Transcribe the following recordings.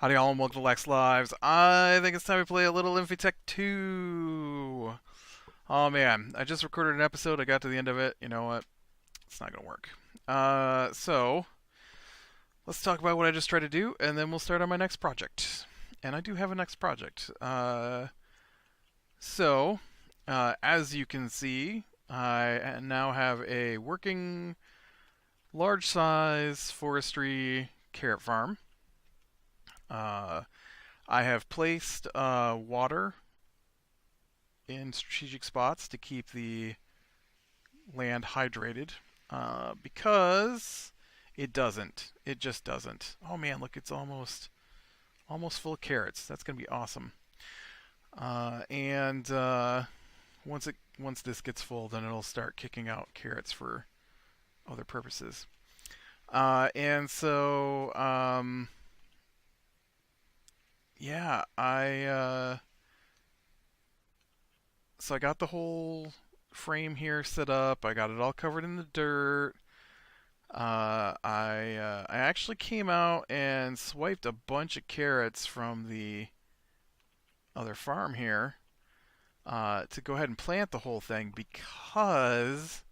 Howdy all and welcome to Lex Lives. I think it's time we play a little Infi-Tech 2. Oh man, I just recorded an episode, I got to the end of it. You know what? It's not gonna work. So let's talk about what I just tried to do, and then we'll start on my next project. And I do have a next project. As you can see, I now have a working large size forestry carrot farm. Uh, I have placed water in strategic spots to keep the land hydrated because it doesn't. It just doesn't. Oh man, look, it's almost full of carrots. That's gonna be awesome. And once this gets full, then it'll start kicking out carrots for other purposes. And so yeah, I got the whole frame here set up. I got it all covered in the dirt. I actually came out and swiped a bunch of carrots from the other farm here to go ahead and plant the whole thing because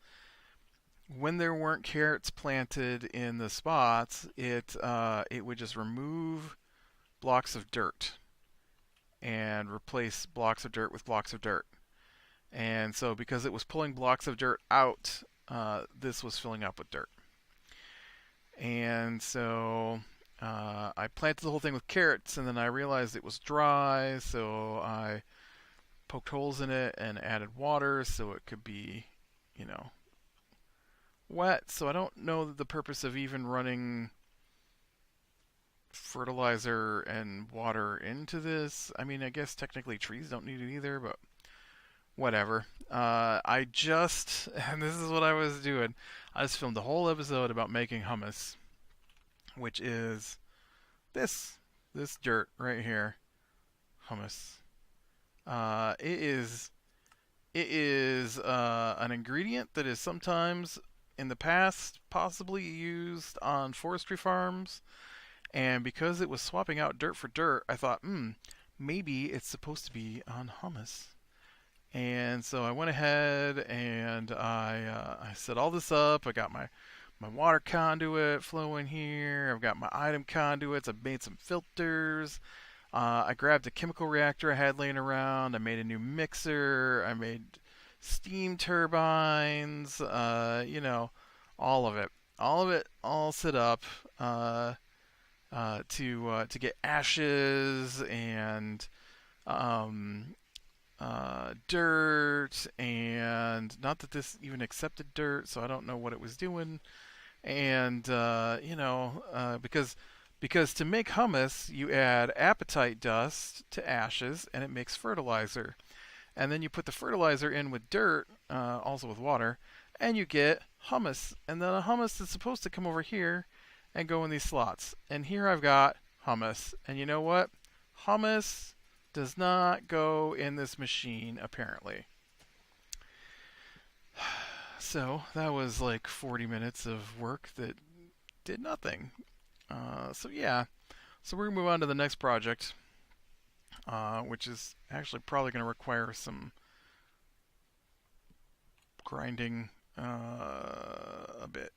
when there weren't carrots planted in the spots, it would just remove blocks of dirt and replace blocks of dirt with blocks of dirt. And so because it was pulling blocks of dirt out, this was filling up with dirt. And so I planted the whole thing with carrots, and then I realized it was dry, so I poked holes in it and added water so it could be, you know, wet. So I don't know the purpose of even running fertilizer and water into this. I mean, I guess technically trees don't need it either, but whatever. And this is what I was doing. I just filmed a whole episode about making hummus, which is this dirt right here, hummus. It is an ingredient that is sometimes in the past possibly used on forestry farms, and because it was swapping out dirt for dirt, I thought, maybe it's supposed to be on hummus. And so I went ahead and I set all this up. I got my water conduit flowing here. I've got my item conduits. I've made some filters. I grabbed a chemical reactor I had laying around. I made a new mixer. I made steam turbines. All of it. All of it all set up to get ashes and um, dirt, and not that this even accepted dirt, so I don't know what it was doing. And because to make hummus, you add apatite dust to ashes, and it makes fertilizer. And then you put the fertilizer in with dirt, also with water, and you get hummus. And then a hummus is supposed to come over here and go in these slots. And here I've got hummus. And you know what? Hummus does not go in this machine, apparently. So that was like 40 minutes of work that did nothing. Yeah. So we're going to move on to the next project, which is actually probably going to require some grinding a bit.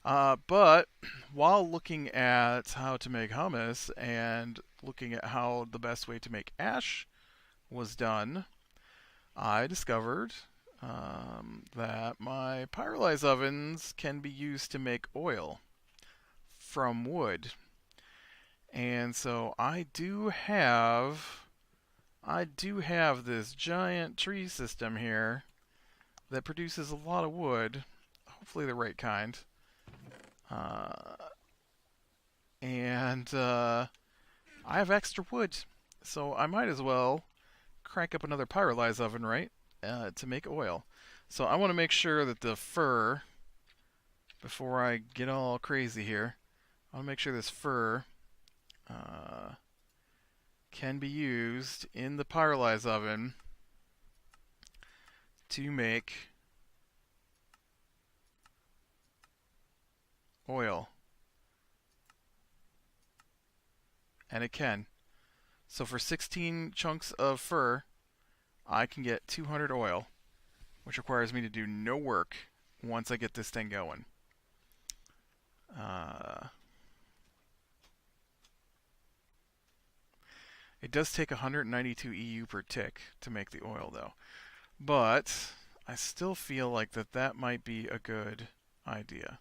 But while looking at how to make hummus and looking at how the best way to make ash was done, I discovered that my pyrolyze ovens can be used to make oil from wood. And so I do have this giant tree system here that produces a lot of wood, hopefully the right kind. Uh, and I have extra wood, so I might as well crank up another pyrolyze oven, right, to make oil. So I want to make sure that the fur, before I get all crazy here, I want to make sure this fur uh, can be used in the pyrolyze oven to make oil. And it can. So for 16 chunks of fur, I can get 200 oil, which requires me to do no work once I get this thing going. It does take 192 EU per tick to make the oil, though. But I still feel like that might be a good idea.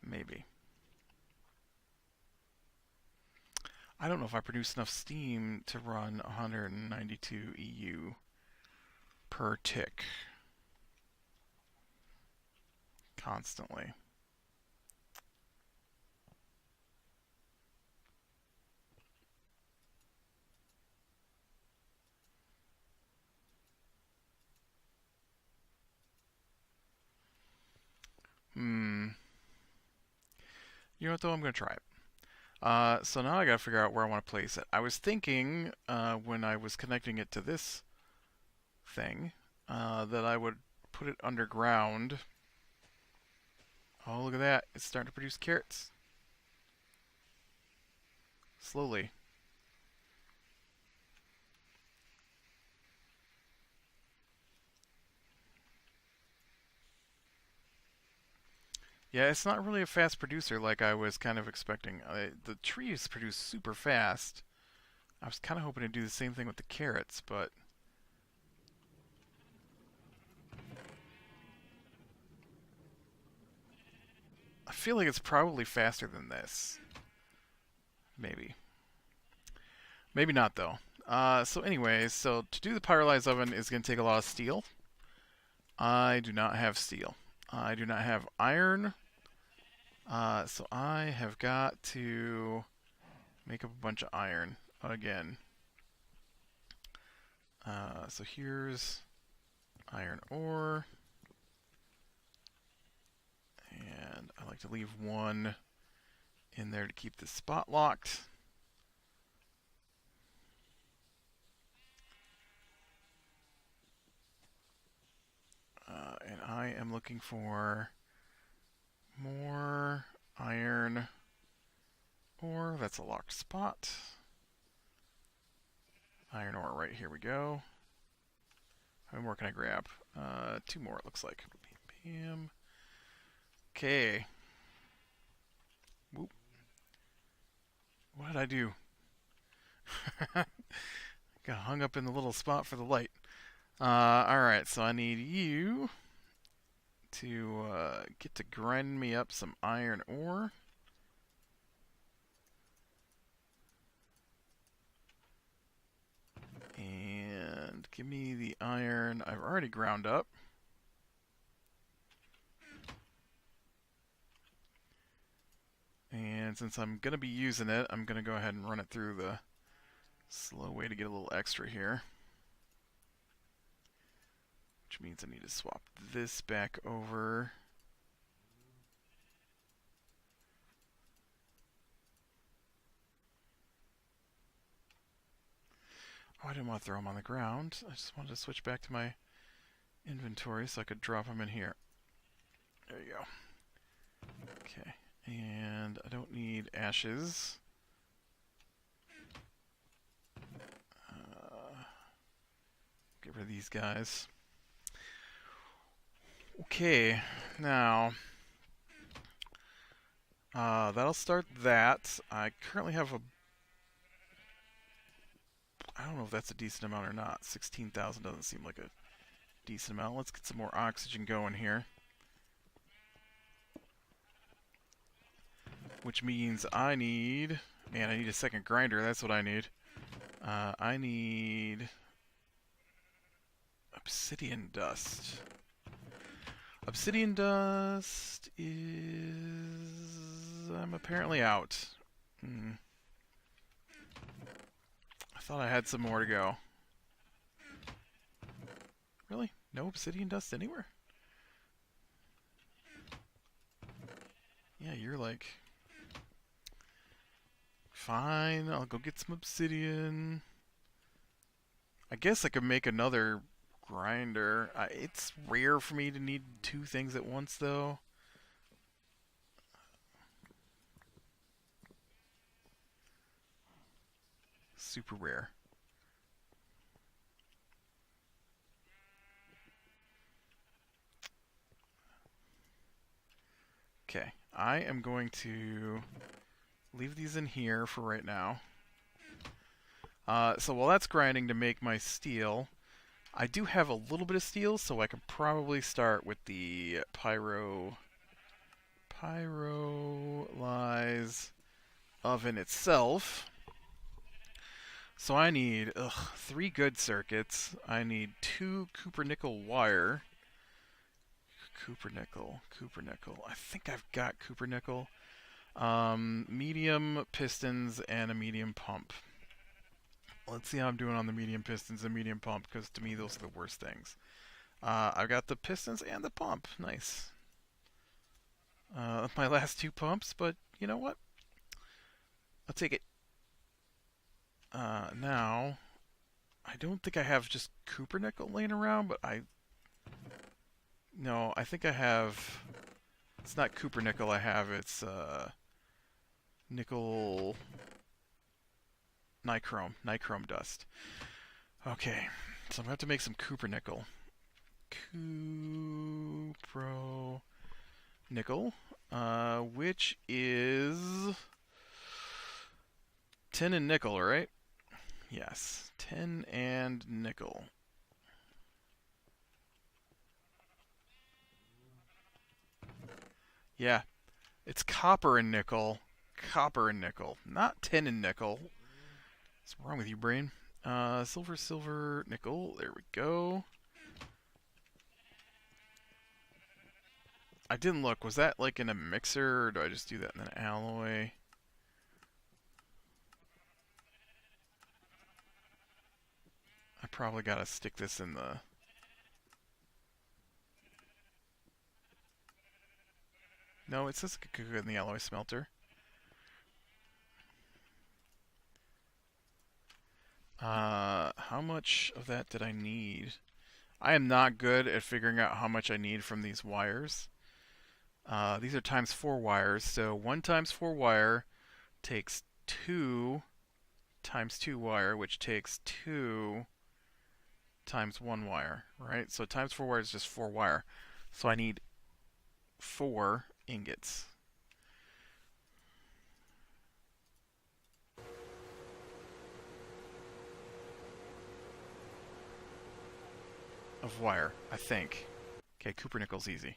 Maybe. I don't know if I produce enough steam to run 192 EU per tick constantly. You know what, though? I'm going to try it. So now I got to figure out where I want to place it. I was thinking when I was connecting it to this thing that I would put it underground. Oh, look at that. It's starting to produce carrots. Slowly. Yeah, it's not really a fast producer like I was kind of expecting. The trees produce super fast. I was kind of hoping to do the same thing with the carrots, but I feel like it's probably faster than this. Maybe. Maybe not, though. So anyways, so to do the pyrolyzed oven is going to take a lot of steel. I do not have steel. I do not have iron. So I have got to make up a bunch of iron again. So here's iron ore. And I like to leave one in there to keep the spot locked. And I am looking for more iron ore. That's a locked spot. Iron ore, right, here we go. How many more can I grab? 2 more, it looks like. Bam. Okay. Whoop. What did I do? Got hung up in the little spot for the light. Alright, so I need you to get to grind me up some iron ore. And give me the iron I've already ground up. And since I'm going to be using it, I'm going to go ahead and run it through the slow way to get a little extra here. Which means I need to swap this back over. Oh, I didn't want to throw them on the ground. I just wanted to switch back to my inventory so I could drop them in here. There you go. Okay, and I don't need ashes. Get rid of these guys. Okay, now that'll start that. I currently have a... I don't know if that's a decent amount or not. 16,000 doesn't seem like a decent amount. Let's get some more oxygen going here. Which means I need... Man, I need a second grinder. That's what I need. I need... obsidian dust. Obsidian dust is... I'm apparently out. I thought I had some more to go. Really? No obsidian dust anywhere? Yeah, you're like... Fine, I'll go get some obsidian. I guess I could make another grinder. It's rare for me to need 2 things at once, though. super rare. Okay, I am going to leave these in here for right now. So while that's grinding to make my steel, I do have a little bit of steel, so I can probably start with the pyrolyze oven itself. So I need 3 good circuits. I need 2 copper nickel wire. Copper nickel. I think I've got copper nickel. Medium pistons and a medium pump. Let's see how I'm doing on the medium pistons and medium pump, because to me those are the worst things. I've got the pistons and the pump. Nice. My last 2 pumps, but you know what? I'll take it. Now, I don't think I have just copper nickel laying around, but no, I think I have. It's not copper nickel I have. It's nickel nichrome dust. Okay, so I'm gonna have to make some copper nickel. Cupro nickel, which is tin and nickel, right? Yes, tin and nickel. Yeah, it's copper and nickel. Copper and nickel, not tin and nickel. What's wrong with you, brain? Silver, nickel. There we go. I didn't look. Was that like in a mixer, or do I just do that in an alloy? I probably gotta stick this in the... No, it says it could go in the alloy smelter. How much of that did I need? I am not good at figuring out how much I need from these wires. These are ×4 wires, so 1 ×4 wire takes 2 ×2 wire, which takes 2 ×1 wire, right? So ×4 wire is just 4 wire. So I need 4 ingots. Of wire, I think. Okay, copper nickel's easy.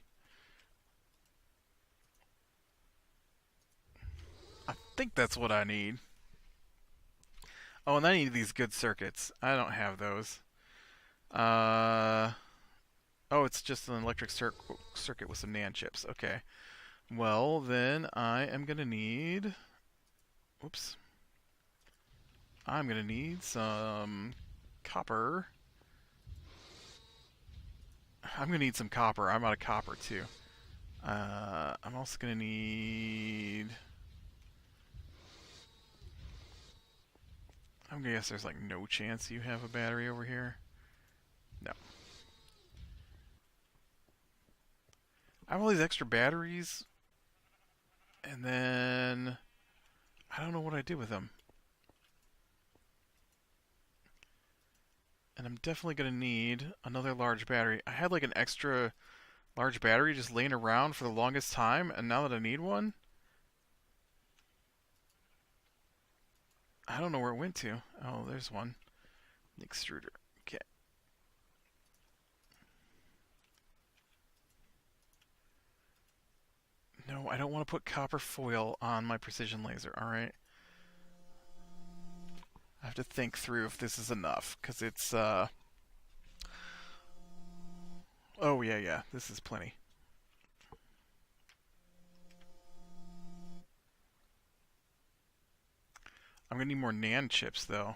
I think that's what I need. Oh, and I need these good circuits. I don't have those. Oh, it's just an electric circuit with some NAND chips. Okay. Well, then I am going to need... Oops. I'm going to need some copper. I'm going to need some copper. I'm out of copper, too. I'm also going to need... I'm going to guess there's like no chance you have a battery over here. No. I have all these extra batteries, and then I don't know what I did with them. And I'm definitely going to need another large battery. I had like an extra large battery just laying around for the longest time, and now that I need one, I don't know where it went to. Oh, there's one. The extruder. Okay. No, I don't want to put copper foil on my precision laser, alright? I have to think through if this is enough, because it's, Oh, yeah, this is plenty. I'm going to need more NAND chips, though.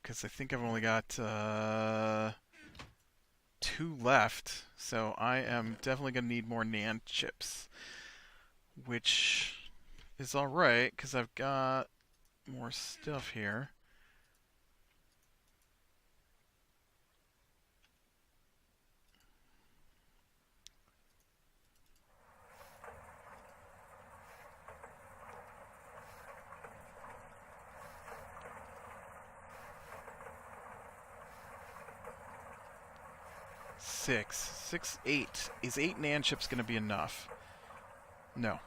Because I think I've only got, 2 left, so I am definitely going to need more NAND chips. Which is alright, because I've got more stuff here. Six, 8. Is 8 NAND chips going to be enough? No.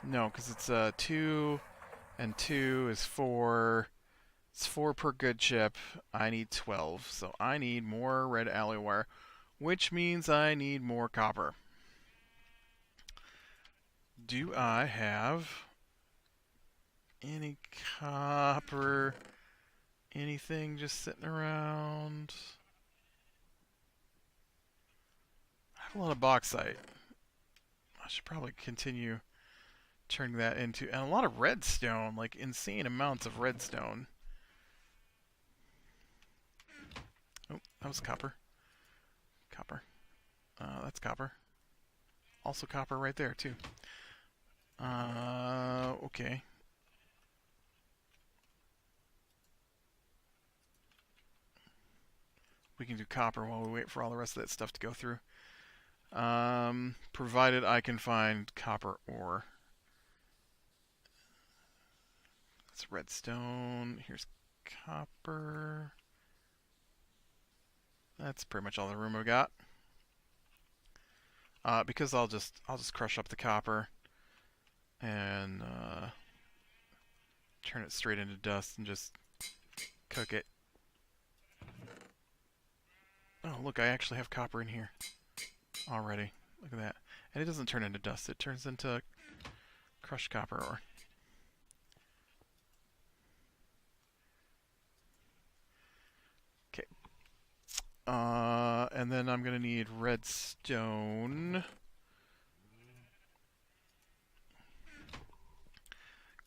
No, because it's 2 and 2 is 4. It's 4 per good chip. I need 12, so I need more red alloy wire, which means I need more copper. Do I have any copper? Anything just sitting around? I have a lot of bauxite. I should probably continue turning that into, and a lot of redstone, like insane amounts of redstone. Oh, that was copper. Copper. That's copper. Also copper right there, too. Okay. We can do copper while we wait for all the rest of that stuff to go through. Provided I can find copper ore. That's redstone. Here's copper. That's pretty much all the room we got. Because I'll just crush up the copper and turn it straight into dust and just cook it. Oh, look, I actually have copper in here already. Look at that. And it doesn't turn into dust. It turns into crushed copper ore. Okay. And then I'm going to need redstone.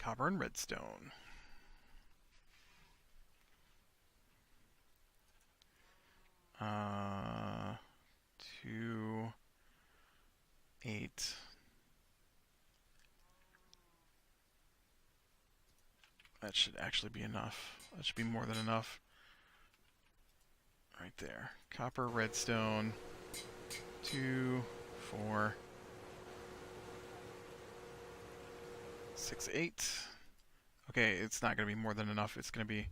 Copper and redstone. Uh, 2, 8. That should actually be enough. That should be more than enough. Right there. Copper, redstone. 2, 4, 6, 8. Okay, it's not going to be more than enough. It's going to be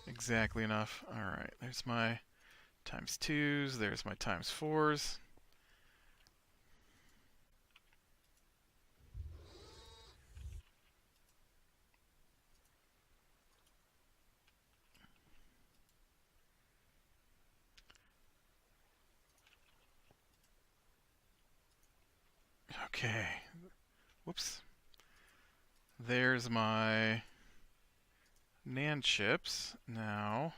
exactly enough. Alright, there's my times 2s. There's my times 4s. Okay. Whoops. There's my NAND chips. Now,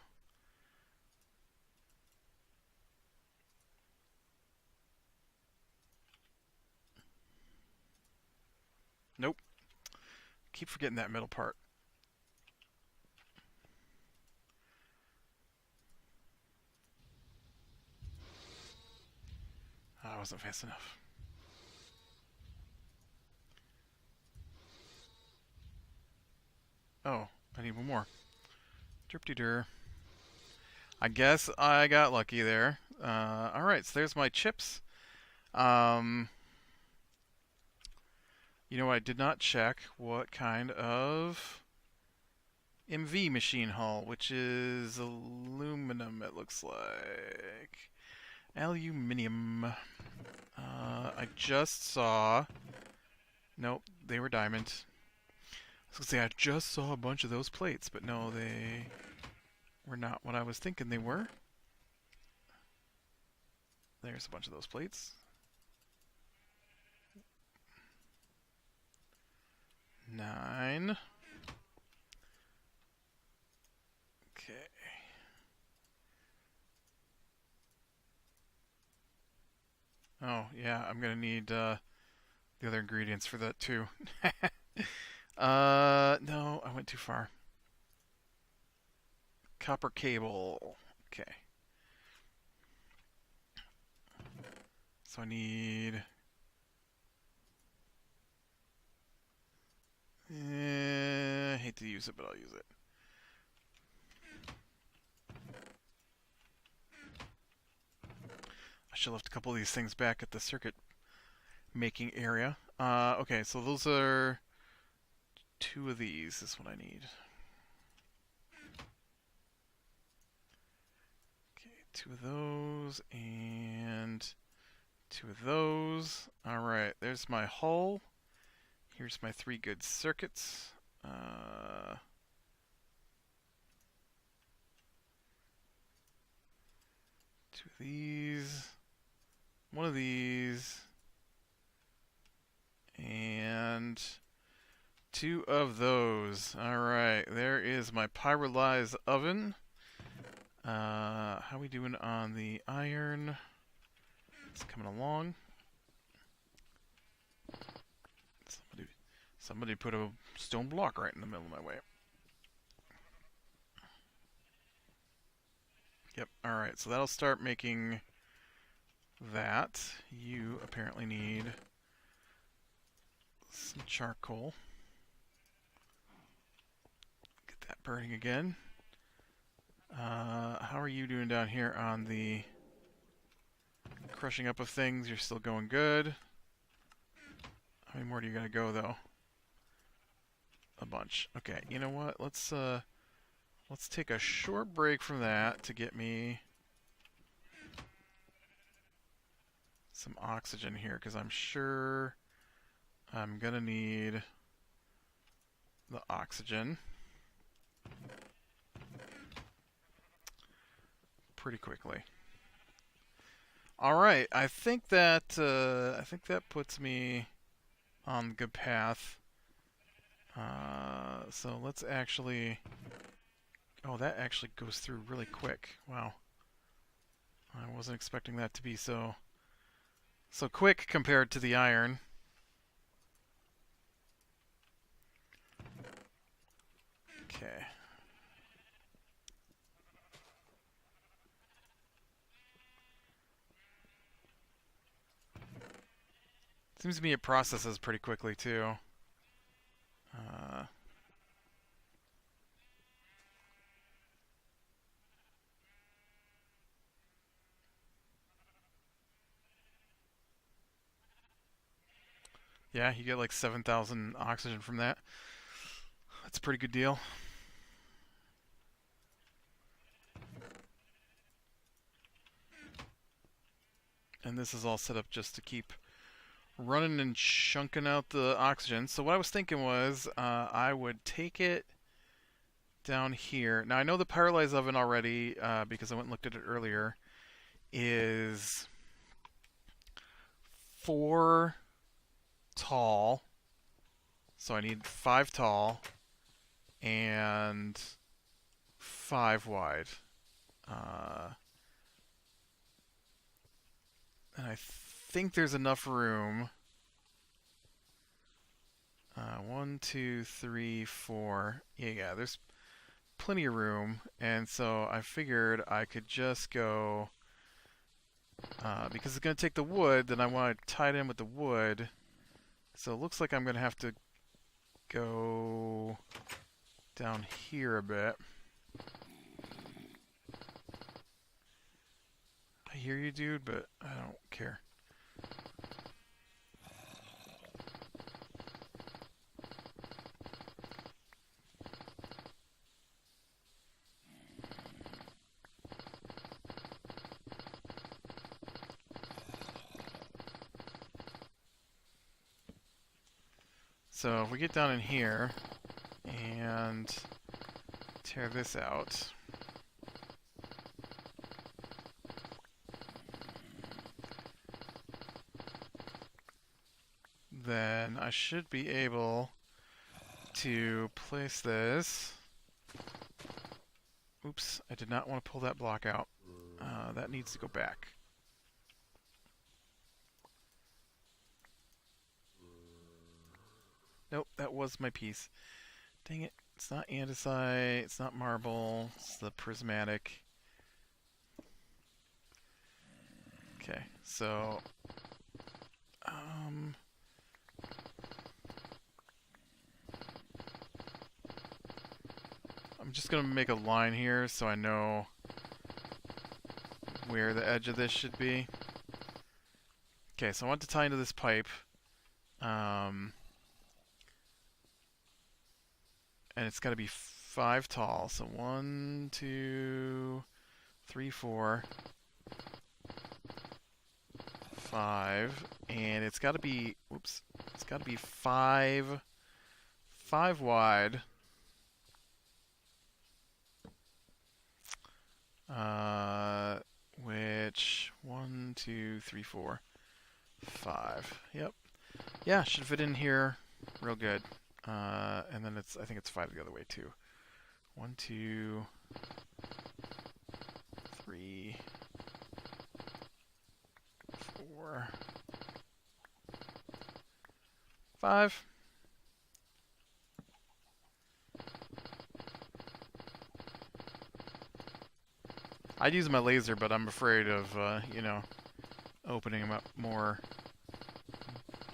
nope. Keep forgetting that middle part. Oh, I wasn't fast enough. Oh, I need one more. Derp-de-dur. I guess I got lucky there. Alright, so there's my chips. You know, I did not check what kind of MV machine hull, which is aluminum, it looks like. Aluminium. I just saw... Nope, they were diamond. I was going to say, I just saw a bunch of those plates, but no, they were not what I was thinking they were. There's a bunch of those plates. 9. Okay. Oh, yeah, I'm going to need the other ingredients for that too. No, I went too far. Copper cable. Okay. So I need... I hate to use it, but I'll use it. I should have left a couple of these things back at the circuit making area. Okay, so those are 2 of these. This is what I need. Okay, 2 of those, and 2 of those. Alright, there's my hull. Here's my 3 good circuits. 2 of these. 1 of these. And 2 of those. Alright, there is my pyrolyzed oven. How are we doing on the iron? It's coming along. Somebody put a stone block right in the middle of my way. Yep, alright, so that'll start making that. You apparently need some charcoal. Get that burning again. How are you doing down here on the crushing up of things? You're still going good. How many more do you gotta go, though? A bunch. Okay, you know what? Let's take a short break from that to get me some oxygen here, because I'm sure I'm gonna need the oxygen pretty quickly. All right, I think that puts me on the good path. So let's actually. Oh, that actually goes through really quick. Wow, I wasn't expecting that to be so quick compared to the iron. Okay. Seems to me it processes pretty quickly too. Yeah, you get like 7,000 oxygen from that. That's a pretty good deal. And this is all set up just to keep running and chunking out the oxygen. So what I was thinking was I would take it down here. Now I know the pyrolyzed oven already, because I went and looked at it earlier, is 4 tall. So I need 5 tall and 5 wide. And I think there's enough room. 1, 2, 3, 4. Yeah, there's plenty of room. And so I figured I could just go, because it's going to take the wood, then I want to tie it in with the wood. So it looks like I'm going to have to go down here a bit. I hear you, dude, but I don't care. So if we get down in here and tear this out, then I should be able to place this. Oops, I did not want to pull that block out. That needs to go back. Nope, that was my piece. Dang it, it's not andesite, it's not marble, it's the prismatic. Okay, so I'm just gonna make a line here so I know where the edge of this should be. Okay, so I want to tie into this pipe. And it's got to be 5 tall. So 1, 2, 3, 4, 5, and it's got to be, whoops, it's got to be 5 wide. Which 1, 2, 3, 4, 5. Yep. Yeah, should fit in here real good. And then I think it's 5 the other way too. 1, 2, 3, 4, 5. I'd use my laser, but I'm afraid of, you know, opening up more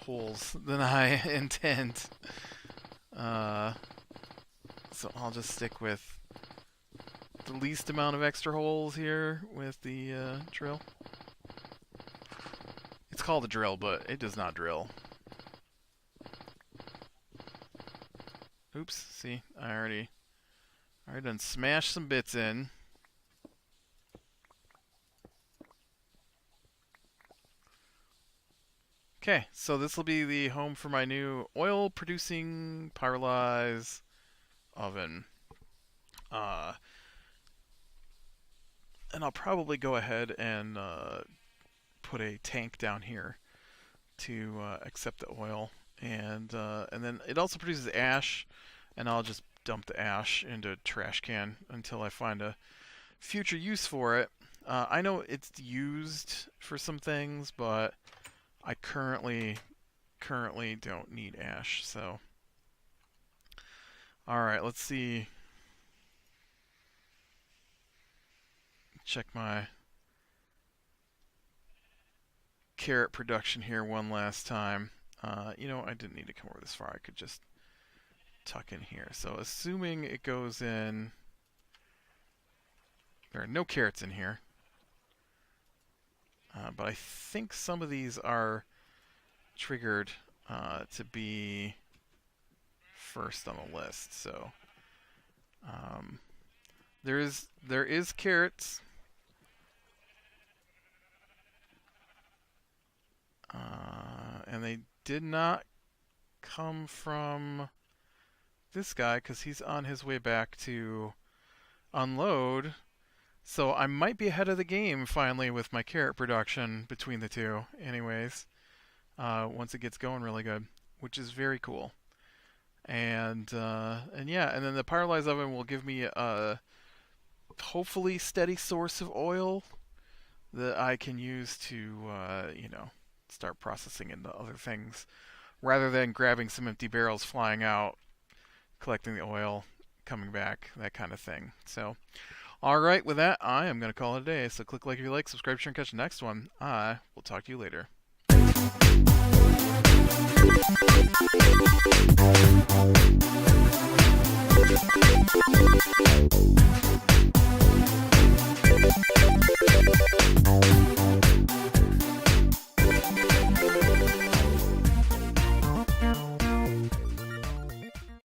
holes than I intend. So I'll just stick with the least amount of extra holes here with the drill. It's called a drill, but it does not drill. Oops, see, I already done smashed some bits in. Okay, so this will be the home for my new oil-producing pyrolyze oven. And I'll probably go ahead and put a tank down here to accept the oil, and then it also produces ash, and I'll just dump the ash into a trash can until I find a future use for it. I know it's used for some things, but I currently don't need ash, so. Alright, let's see. Check my carrot production here one last time. You know, I didn't need to come over this far. I could just tuck in here. So assuming it goes in, there are no carrots in here. But I think some of these are triggered to be first on the list. So there is carrots. And they did not come from this guy because he's on his way back to unload. So I might be ahead of the game finally with my carrot production between the two anyways. Once it gets going really good, which is very cool. And yeah, and then the pyrolyze oven will give me a hopefully steady source of oil that I can use to, you know, start processing into other things rather than grabbing some empty barrels, flying out, collecting the oil, coming back, that kind of thing. So, all right, with that, I am going to call it a day. So click like if you like, subscribe, share, and catch the next one. I will talk to you later.